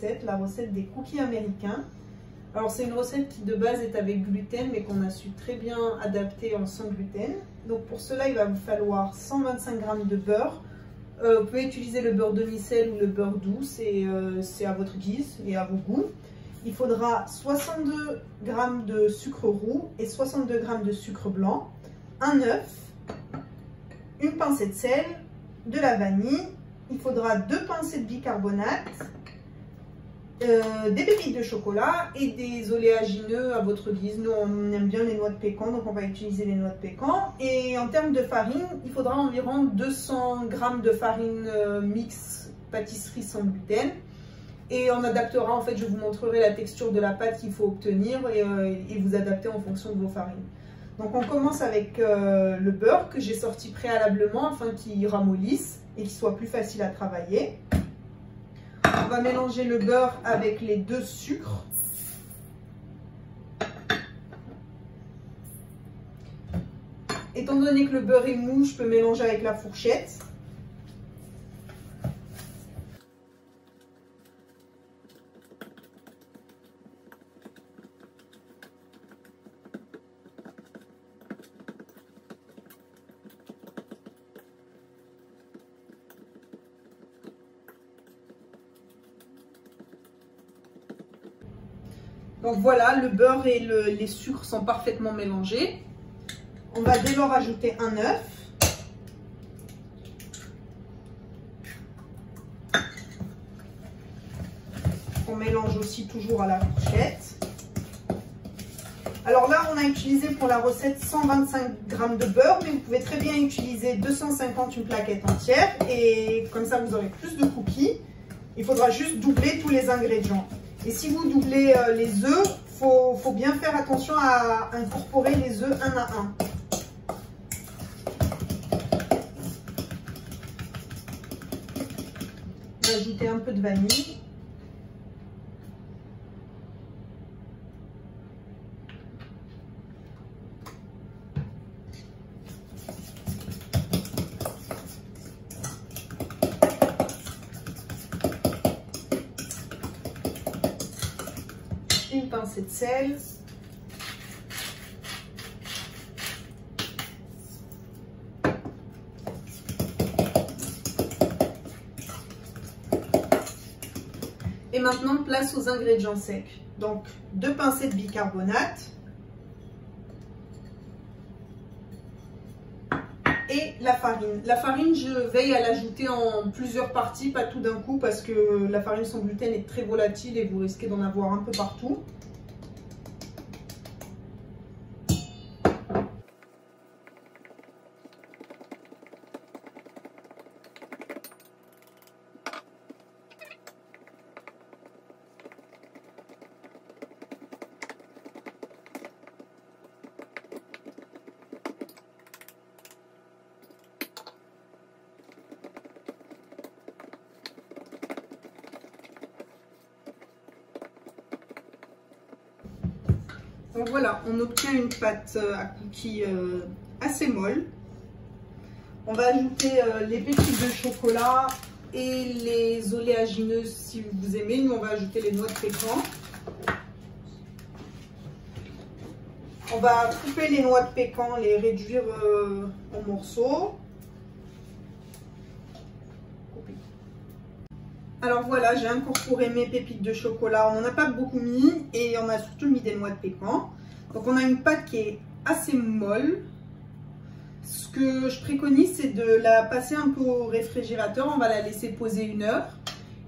recette, la recette des cookies américains. Alors c'est une recette qui de base est avec gluten, mais qu'on a su très bien adapter en sans gluten. Donc pour cela, il va vous falloir 125 g de beurre. Vous pouvez utiliser le beurre demi-sel ou le beurre doux, c'est à votre guise et à vos goûts. Il faudra 62 g de sucre roux et 62 g de sucre blanc, un œuf, une pincée de sel, de la vanille. Il faudra 2 pincées de bicarbonate, des pépites de chocolat et des oléagineux à votre guise. Nous, on aime bien les noix de pécan, donc on va utiliser les noix de pécan. Et en termes de farine, il faudra environ 200 g de farine mix pâtisserie sans gluten. Et on adaptera, en fait, je vous montrerai la texture de la pâte qu'il faut obtenir et vous adapter en fonction de vos farines. Donc on commence avec le beurre que j'ai sorti préalablement afin qu'il ramollisse et qu'il soit plus facile à travailler. On va mélanger le beurre avec les 2 sucres. Étant donné que le beurre est mou, je peux mélanger avec la fourchette. Donc voilà, le beurre et les sucres sont parfaitement mélangés. On va dès lors ajouter un œuf. On mélange aussi toujours à la fourchette. Alors là, on a utilisé pour la recette 125 g de beurre, mais vous pouvez très bien utiliser 250, une plaquette entière. Et comme ça, vous aurez plus de cookies. Il faudra juste doubler tous les ingrédients. Et si vous doublez les œufs, il faut bien faire attention à incorporer les œufs un à un. On va ajouter un peu de vanille. Une pincée de sel. Et maintenant, place aux ingrédients secs. Donc, 2 pincées de bicarbonate. Et la farine. La farine, je veille à l'ajouter en plusieurs parties, pas tout d'un coup, parce que la farine sans gluten est très volatile et vous risquez d'en avoir un peu partout. Donc voilà, on obtient une pâte à cookies assez molle. On va ajouter les pépites de chocolat et les oléagineuses si vous aimez. Nous, on va ajouter les noix de pécan. On va couper les noix de pécan, les réduire en morceaux. Alors voilà, j'ai incorporé mes pépites de chocolat. On n'en a pas beaucoup mis et on a surtout mis des noix de pécan. Donc on a une pâte qui est assez molle. Ce que je préconise, c'est de la passer un peu au réfrigérateur. On va la laisser poser 1 heure.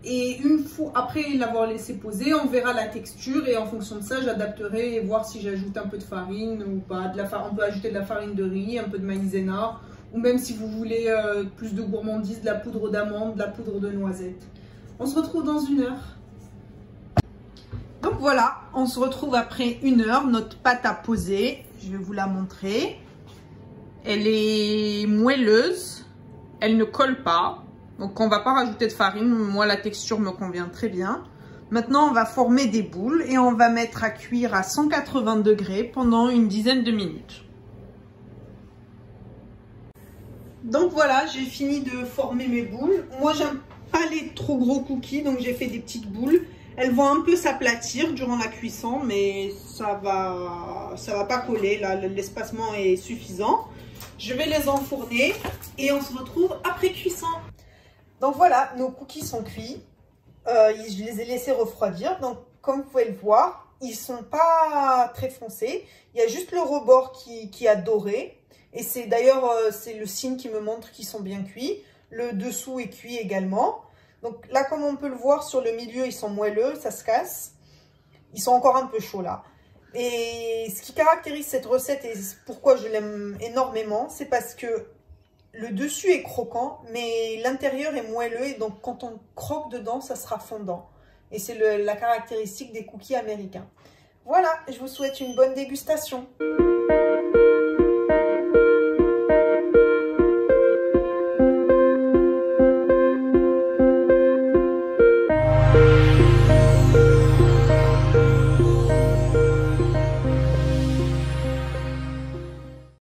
Et une fois après l'avoir laissé poser, on verra la texture et en fonction de ça, j'adapterai et voir si j'ajoute un peu de farine ou pas. On peut ajouter de la farine de riz, un peu de maïzena ou même si vous voulez plus de gourmandise, de la poudre d'amande, de la poudre de noisette. On se retrouve dans 1 heure. Donc voilà, on se retrouve après 1 heure. Notre pâte a posé. Je vais vous la montrer. Elle est moelleuse. Elle ne colle pas. Donc on ne va pas rajouter de farine. Moi, la texture me convient très bien. Maintenant, on va former des boules et on va mettre à cuire à 180 degrés pendant une dizaine de minutes. Donc voilà, j'ai fini de former mes boules. Moi, j'aime pas les trop gros cookies, donc j'ai fait des petites boules. Elles vont un peu s'aplatir durant la cuisson, mais ça va pas coller. Là, l'espacement est suffisant. Je vais les enfourner et on se retrouve après cuisson. Donc voilà, nos cookies sont cuits. Je les ai laissés refroidir. Donc comme vous pouvez le voir, ils sont pas très foncés. Il y a juste le rebord qui a doré. Et c'est d'ailleurs c'est le signe qui me montre qu'ils sont bien cuits. Le dessous est cuit également. Donc là, comme on peut le voir sur le milieu, ils sont moelleux, ça se casse. Ils sont encore un peu chauds là. Et ce qui caractérise cette recette et pourquoi je l'aime énormément, c'est parce que le dessus est croquant, mais l'intérieur est moelleux. Et donc quand on croque dedans, ça sera fondant. Et c'est la caractéristique des cookies américains. Voilà, je vous souhaite une bonne dégustation.